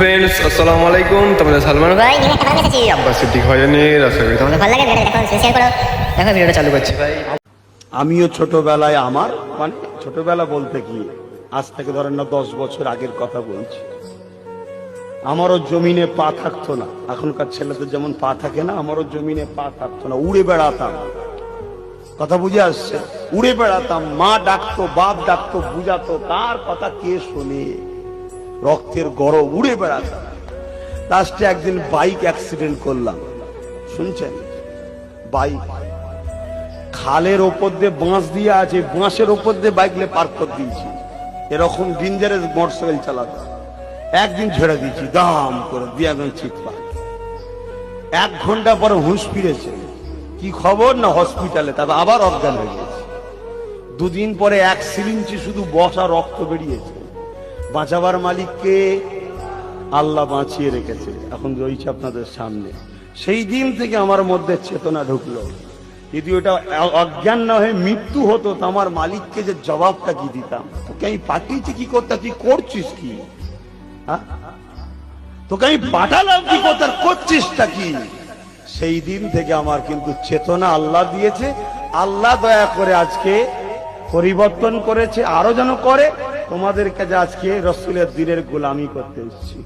Friends আসসালামু আলাইকুম, তোমাদের সালমান ভাই আব্বাস সিদ্দিক ভাইজানের আশা করি তোমাদের ভালো লাগে। ভিডিওটা দেখো, শেয়ার করো। দেখো ভিডিওটা চালু করছি ভাই। আমিও ছোটবেলায় আমার ছোটবেলা বলতে কি আজ থেকে ধরেন না 10 বছর আগের কথা বলছি, আমারও জমিনে পা থাকতো না। এখনকার ছেলেদের যেমন পা থাকে না, আমারও জমিনে পা থাকতো না, উড়ে বেড়াতাম। কথা বুঝে আসছে? উড়ে বেড়াতাম, মা ডাকতো, বাপ ডাকতো, বুঝাতো, তার কথা কে শোনে? রক্তের গরম, উড়ে বেড়াতাম। লাস্টে একদিন বাইক অ্যাক্সিডেন্ট করলাম, শুনছেন? বাইক খালের ওপর দিয়ে বাঁশ দিয়ে আছে, বাঁশের ওপর দিয়ে বাইক পার্ক করে দিয়েছি। এরকম ডেঞ্জারাস মোটরসাইকেল চালাতাম। একদিন ছেড়ে দিয়েছি, দাম করে দিয়ে একদম চিৎকার। 1 ঘন্টা পরে হুঁশ ফিরেছে, কি খবর না হসপিটালে, তবে আবার অজ্ঞান হয়ে গেছে। 2 দিন পরে 1 সিরিঞ্চি শুধু বসা রক্ত বেরিয়েছে। বাঁচাবার মালিককে আল্লাহ বাঁচিয়ে রেখেছে, এখন রয়েছে আপনাদের সামনে। সেই দিন থেকে আমার মধ্যে চেতনা ঢুকলো, যদি ওটা অজ্ঞান না হয়ে মৃত্যু হতো তো আমার মালিককে যে জবাবটা কি দিতাম? তোকে আমি পাঠিয়েছি কি করতে, তুই করছিস কি? তোকে আমি পাঠালাম কি করতে, করছিসটা কি? সেই দিন থেকে আমার কিন্তু চেতনা আল্লাহ দিয়েছে। আল্লাহ দয়া করে আজকে পরিবর্তন করেছে, আরো যেন করে। তোমাদের কাছে আজকে রসুলের দিনের গোলামি করতে এসেছি।